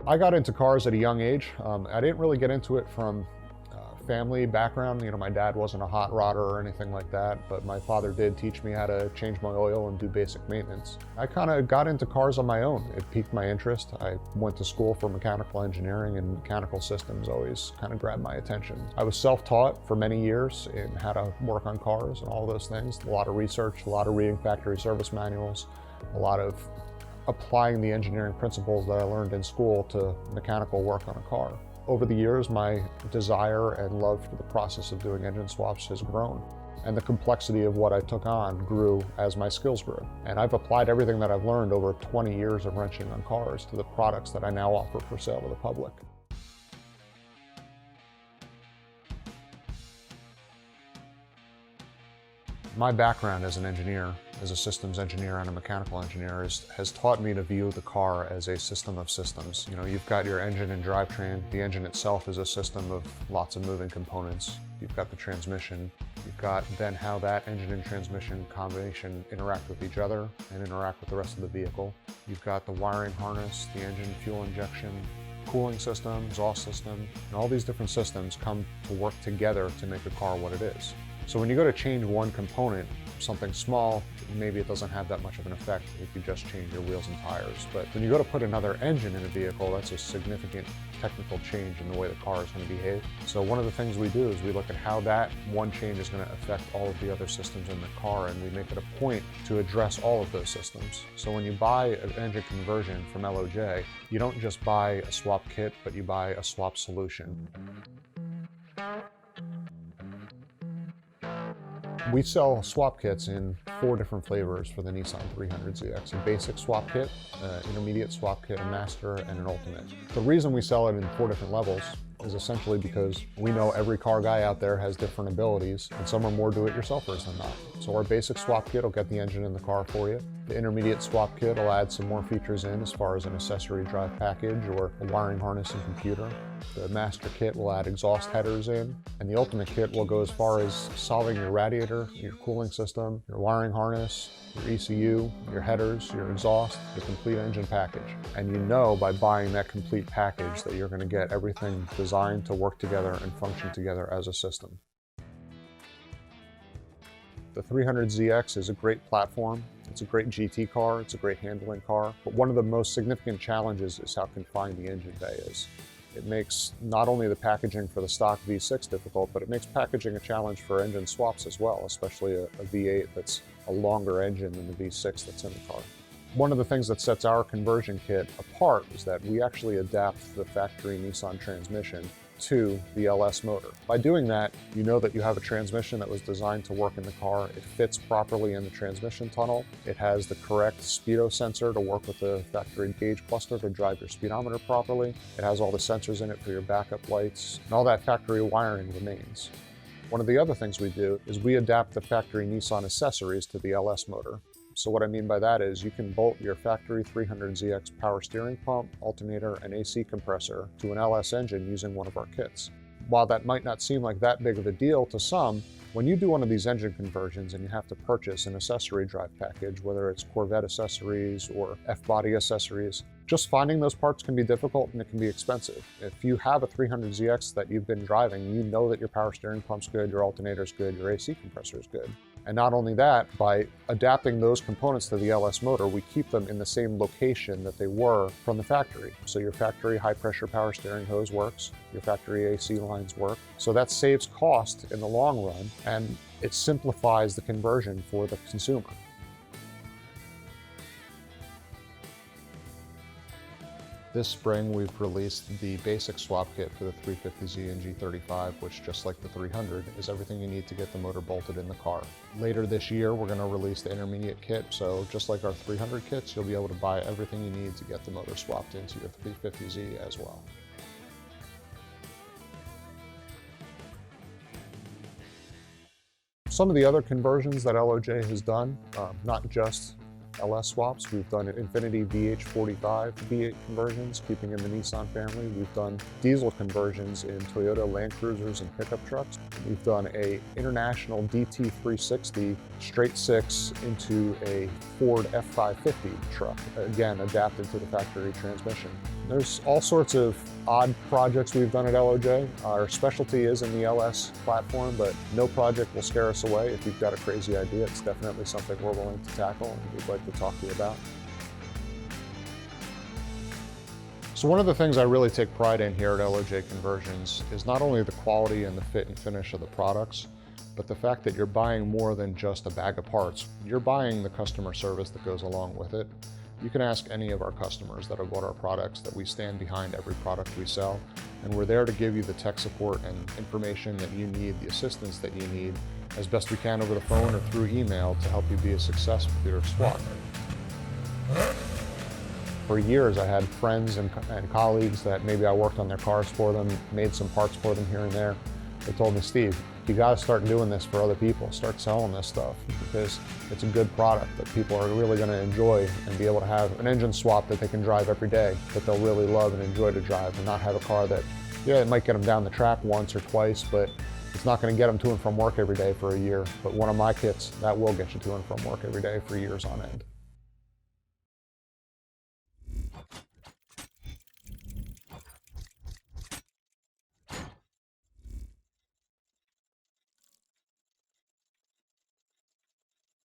I got into cars at a young age. I didn't really get into it from family background. You know, my dad wasn't a hot rodder or anything like that, but my father did teach me how to change my oil and do basic maintenance. I kind of got into cars on my own. It piqued my interest. I went to school for mechanical engineering, and mechanical systems always kind of grabbed my attention. I was self-taught for many years in how to work on cars and all those things. A lot of research, a lot of reading factory service manuals, a lot of applying the engineering principles that I learned in school to mechanical work on a car. Over the years, my desire and love for the process of doing engine swaps has grown, and the complexity of what I took on grew as my skills grew. And I've applied everything that I've learned over 20 years of wrenching on cars to the products that I now offer for sale to the public. My background as an engineer, as a systems engineer and a mechanical engineer, has taught me to view the car as a system of systems. You know, you've got your engine and drivetrain. The engine itself is a system of lots of moving components. You've got the transmission. You've got then how that engine and transmission combination interact with each other and interact with the rest of the vehicle. You've got the wiring harness, the engine fuel injection, cooling system, exhaust system, and all these different systems come to work together to make a car what it is. So when you go to change one component, something small, maybe it doesn't have that much of an effect if you just change your wheels and tires. But when you go to put another engine in a vehicle, that's a significant technical change in the way the car is going to behave. So one of the things we do is we look at how that one change is going to affect all of the other systems in the car, and we make it a point to address all of those systems. So when you buy an engine conversion from LOJ, you don't just buy a swap kit, but you buy a swap solution. We sell swap kits in 4 different flavors for the Nissan 300ZX. A basic swap kit, an intermediate swap kit, a master, and an ultimate. The reason we sell it in 4 different levels is essentially because we know every car guy out there has different abilities, and some are more do-it-yourselfers than not. So our basic swap kit will get the engine in the car for you. The intermediate swap kit will add some more features in as far as an accessory drive package or a wiring harness and computer. The master kit will add exhaust headers in, and the ultimate kit will go as far as solving your radiator, your cooling system, your wiring harness, your ECU, your headers, your exhaust, the complete engine package. And you know by buying that complete package that you're going to get everything designed to work together and function together as a system. The 300ZX is a great platform. It's a great GT car. It's a great handling car. But one of the most significant challenges is how confined the engine bay is. It makes not only the packaging for the stock V6 difficult, but it makes packaging a challenge for engine swaps as well, especially a V8 that's a longer engine than the V6 that's in the car. One of the things that sets our conversion kit apart is that we actually adapt the factory Nissan transmission to the LS motor. By doing that, you know that you have a transmission that was designed to work in the car. It fits properly in the transmission tunnel. It has the correct speedo sensor to work with the factory gauge cluster to drive your speedometer properly. It has all the sensors in it for your backup lights, and all that factory wiring remains. One of the other things we do is we adapt the factory Nissan accessories to the LS motor. So what I mean by that is you can bolt your factory 300ZX power steering pump, alternator, and AC compressor to an LS engine using one of our kits. While that might not seem like that big of a deal to some, when you do one of these engine conversions and you have to purchase an accessory drive package, whether it's Corvette accessories or F-body accessories, just finding those parts can be difficult and it can be expensive. If you have a 300ZX that you've been driving, you know that your power steering pump's good, your alternator's good, your AC compressor's good. And not only that, by adapting those components to the LS motor, we keep them in the same location that they were from the factory. So your factory high-pressure power steering hose works, your factory AC lines work. So that saves cost in the long run, and it simplifies the conversion for the consumer. This spring, we've released the basic swap kit for the 350Z and G35, which, just like the 300, is everything you need to get the motor bolted in the car. Later this year, we're going to release the intermediate kit, so just like our 300 kits, you'll be able to buy everything you need to get the motor swapped into your 350Z as well. Some of the other conversions that LOJ has done, not just LS swaps. We've done Infiniti GH35 V8 conversions, keeping in the Nissan family. We've done diesel conversions in Toyota Land Cruisers and pickup trucks. We've done a international DT360 straight six into a Ford F550 truck, again adapted to the factory transmission. There's all sorts of odd projects we've done at LOJ. Our specialty is in the LS platform, but no project will scare us away. If you've got a crazy idea, it's definitely something we're willing to tackle and we'd like to talk to you about. So one of the things I really take pride in here at LOJ Conversions is not only the quality and the fit and finish of the products, but the fact that you're buying more than just a bag of parts. You're buying the customer service that goes along with it. You can ask any of our customers that have bought our products that we stand behind every product we sell, and we're there to give you the tech support and information that you need, the assistance that you need, as best we can over the phone or through email to help you be a success with your swap. For years, I had friends and colleagues that maybe I worked on their cars for them, made some parts for them here and there. They told me, Steve, you got to start doing this for other people. Start selling this stuff because it's a good product that people are really going to enjoy and be able to have an engine swap that they can drive every day that they'll really love and enjoy to drive, and not have a car that, yeah, it might get them down the track once or twice, but it's not going to get them to and from work every day for a year. But one of my kits, that will get you to and from work every day for years on end.